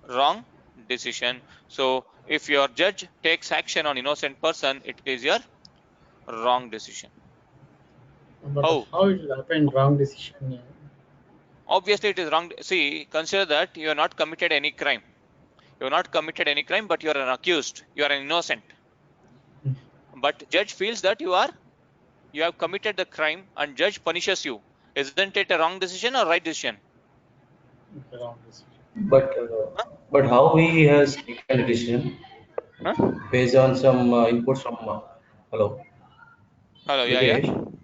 wrong decision. So if your judge takes action on innocent person, it is your wrong decision. But How? how it will happen wrong decision? Yeah. Obviously it is wrong. See, consider that you have not committed any crime. You have not committed any crime, but you are an accused. You are an innocent. But judge feels that you have committed the crime and judge punishes you. Isn't it a wrong decision or right decision? Wrong decision. But Huh? but how he has taken a decision Huh? based on some inputs from hello Hello, yeah. Yogesh,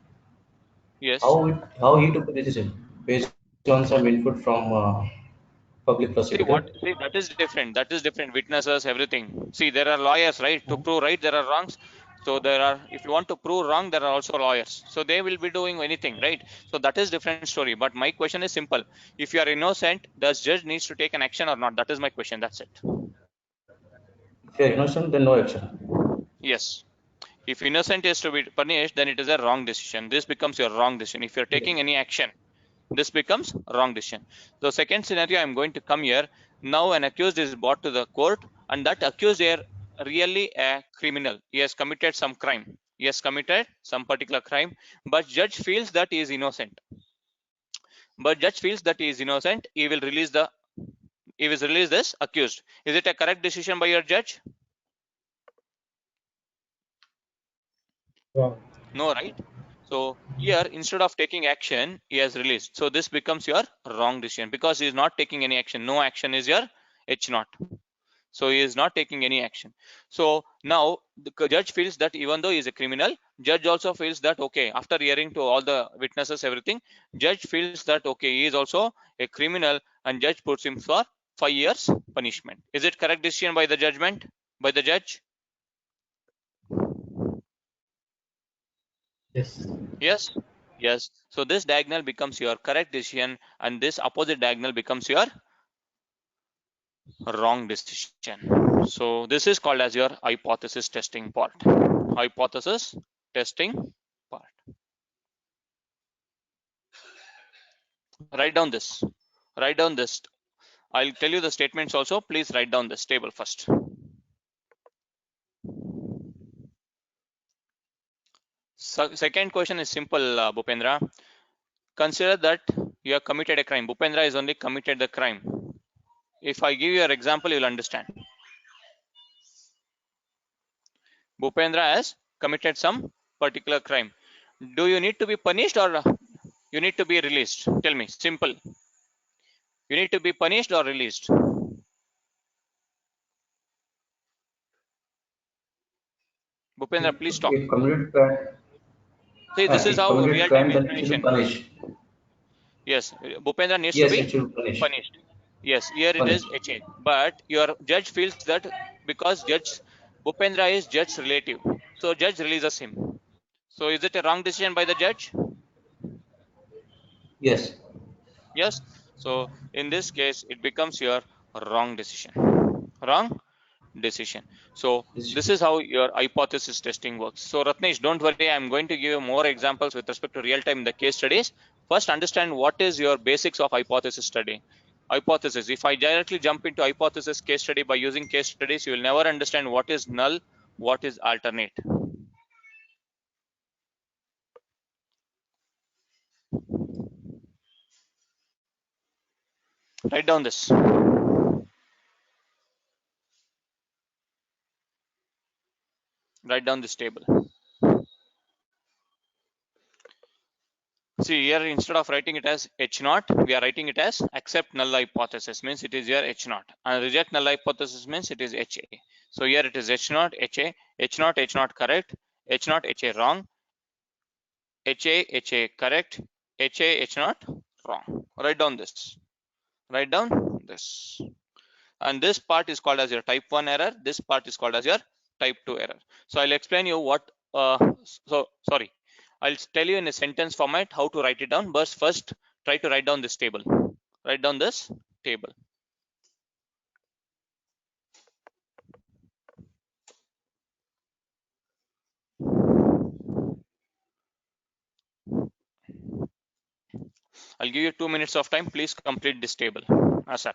Yes. how he took the decision based on some input from public prosecutor. See, that is different. That is different. Witnesses, everything. See, there are lawyers, right? To prove right, there are wrongs. So there are, if you want to prove wrong, there are also lawyers. So they will be doing anything, right? So that is different story. But my question is simple. If you are innocent, does judge needs to take an action or not? That is my question. That's it. If you are innocent, then no action. Yes. If innocent is to be punished, then it is a wrong decision. This becomes your wrong decision. If you're taking any action, this becomes wrong decision. So second scenario, I'm going to come here. Now an accused is brought to the court, and that accused here really a criminal. He has committed some crime. He has committed some particular crime, but judge feels that he is innocent. But judge feels that he is innocent. He will release this accused. Is it a correct decision by your judge? Wrong. No, right? So here, instead of taking action, he has released. So this becomes your wrong decision because he is not taking any action. No action is your H naught. So he is not taking any action. So now the judge feels that even though he is a criminal, judge also feels that, okay, after hearing to all the witnesses, everything, judge feels that, okay, he is also a criminal, and judge puts him for 5 years punishment. Is it correct decision by the judgment, by the judge? Yes. Yes. Yes. So this diagonal becomes your correct decision, and this opposite diagonal becomes your wrong decision. So this is called as your hypothesis testing part. Hypothesis testing part. Write down this. Write down this. I'll tell you the statements also. Please write down this table first. So second question is simple, Bhupendra. Consider that you have committed a crime. Bhupendra has only committed the crime. If I give you an example, you'll understand. Bhupendra has committed some particular crime. Do you need to be punished or you need to be released? Tell me, simple. You need to be punished or released? Bhupendra, please talk. If committed crime, See, this is if how committed real-time crime, then it should be information. punished. Yes, Bhupendra needs to Yes, be it should be punished. punished. Yes, here it is Punished. HA. But your judge feels that because judge Bhupendra is judge's relative, so judge releases him. So is it a wrong decision by the judge? Yes. Yes. So in this case, it becomes your wrong decision. Wrong decision. So this is how your hypothesis testing works. So Ratnesh, don't worry, I'm going to give you more examples with respect to real time in the case studies. First, understand what is your basics of hypothesis study. Hypothesis. If I directly jump into hypothesis case study by using case studies, you will never understand what is null, what is alternate. Write down this. Write down this table. See here, instead of writing it as H naught, we are writing it as accept null hypothesis, means it is your H naught, and reject null hypothesis means it is HA. So here it is H naught, HA, H naught, H naught correct, H naught, HA wrong, HA, HA correct, HA, H naught wrong. Write down this. Write down this. And this part is called as your type 1 error. This part is called as your type 2 error. So I'll explain you what, sorry. I'll tell you in a sentence format how to write it down, but first try to write down this table. Write down this table. I'll give you 2 minutes of time. Please complete this table ASAP.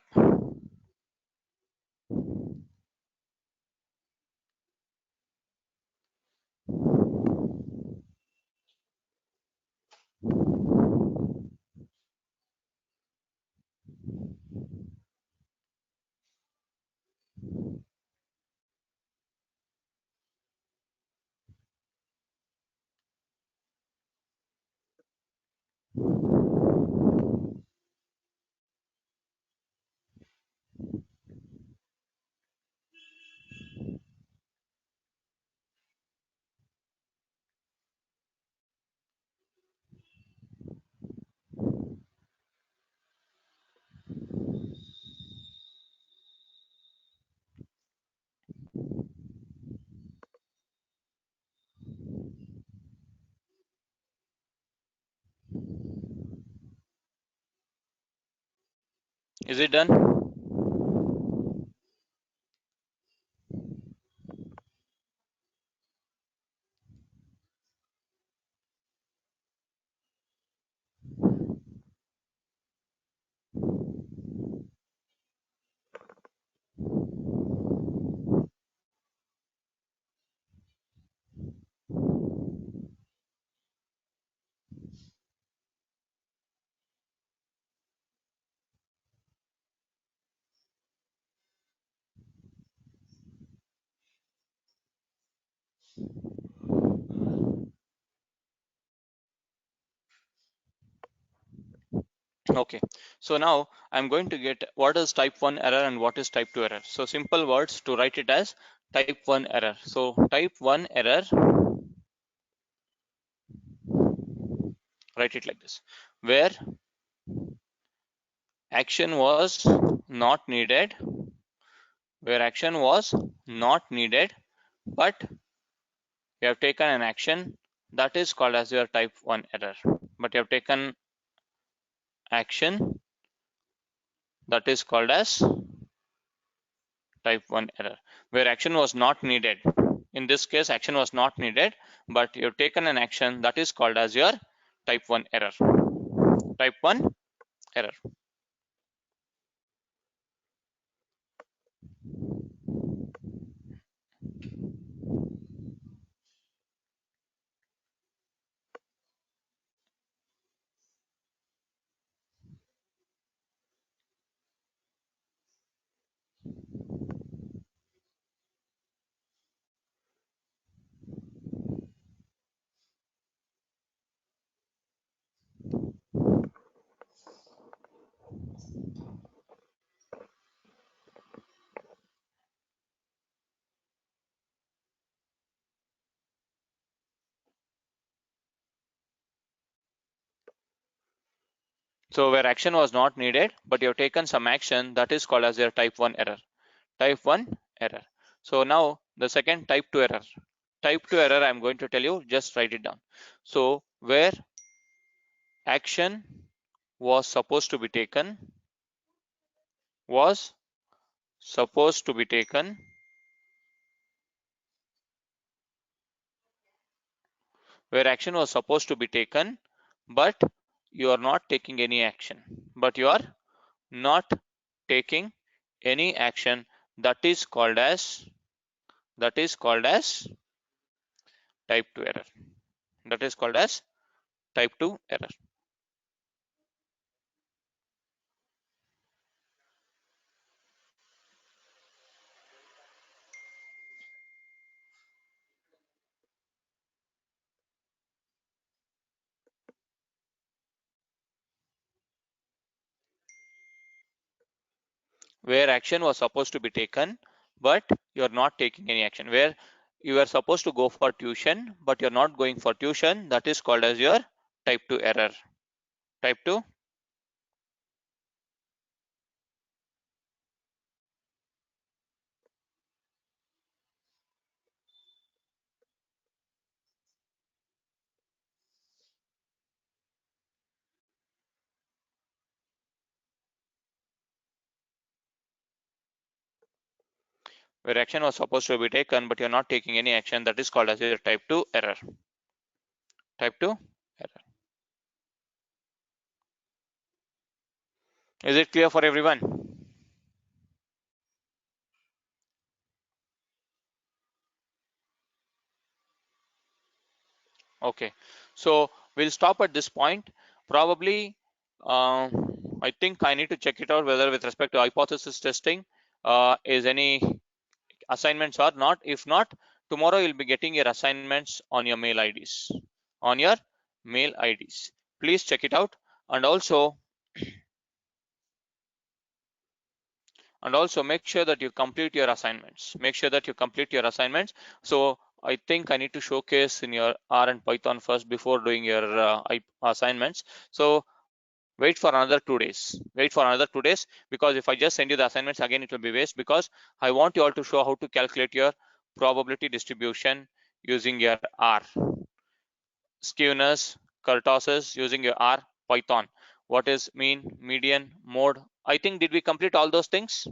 Is it done? Okay, so now I'm going to get what is type 1 error and what is type 2 error. So simple words to write it as type 1 error. So type 1 error, write it like this, where action was not needed, but you have taken an action, that is called as your type 1 error. But you have taken action, that is called as type 1 error. Where action was not needed, in this case action was not needed, but you have taken an action, that is called as your type 1 error. Type 1 error. So where action was not needed, but you have taken some action, that is called as your type 1 error. Type 1 error. So now the second type 2 error. Type 2 error I'm going to tell you, just write it down. So where action was supposed to be taken, where action was supposed to be taken, but you are not taking any action. That is called as type 2 error. That is called as type 2 error. Where action was supposed to be taken, but you're not taking any action. Where you are supposed to go for tuition, but you're not going for tuition, that is called as your type 2 error. Type 2. Where action was supposed to be taken, but you're not taking any action, that is called as your type 2 error. Type 2 error. Is it clear for everyone? Okay, so we'll stop at this point. Probably, I think I need to check it out whether with respect to hypothesis testing is any assignments or not. If not, tomorrow you'll be getting your assignments on your mail IDs. Please check it out, and also make sure that you complete your assignments. So I think I need to showcase in your R and Python first before doing your assignments. So wait for another 2 days. Because if I just send you the assignments again, it will be waste, because I want you all to show how to calculate your probability distribution using your R. Skewness, kurtoses using your R Python. what is mean, median, mode. I think did we complete all those things?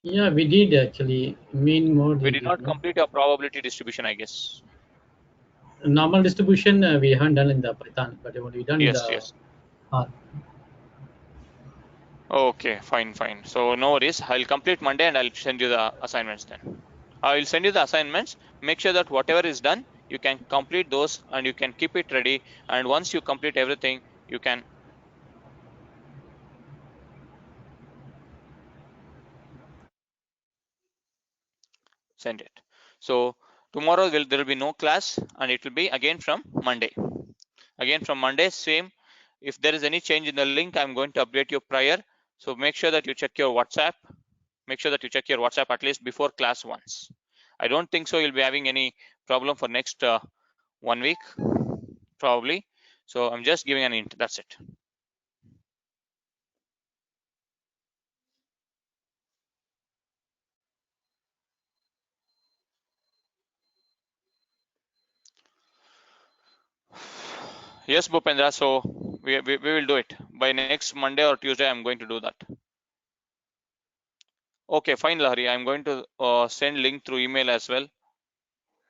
Yeah, we did actually. Mean mode. We did not complete our probability distribution, I guess. Normal distribution we haven't done in the Python, but we done in Yes, the yes. R. Okay, fine. So no worries. I'll complete Monday and I'll send you the assignments then. I will send you the assignments. Make sure that whatever is done, you can complete those and you can keep it ready. And once you complete everything, you can send it. So tomorrow there will be no class and it will be again from Monday. Again from Monday, same. If there is any change in the link, I'm going to update you prior. So make sure that you check your WhatsApp. Make sure that you check your WhatsApp at least before class once. I don't think so you'll be having any problem for next 1 week, probably. So I'm just giving an hint, that's it. Yes, Bhupendra, so we will do it. By next Monday or Tuesday, I'm going to do that. Okay, fine, Lahari. I'm going to send link through email as well.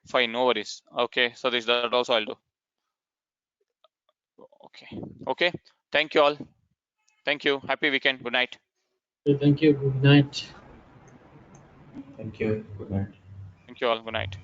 Fine, no worries. Okay, so that also I'll do. Okay. Thank you all. Thank you. Happy weekend. Good night. Okay, thank you. Good night. Thank you. Good night. Thank you all. Good night.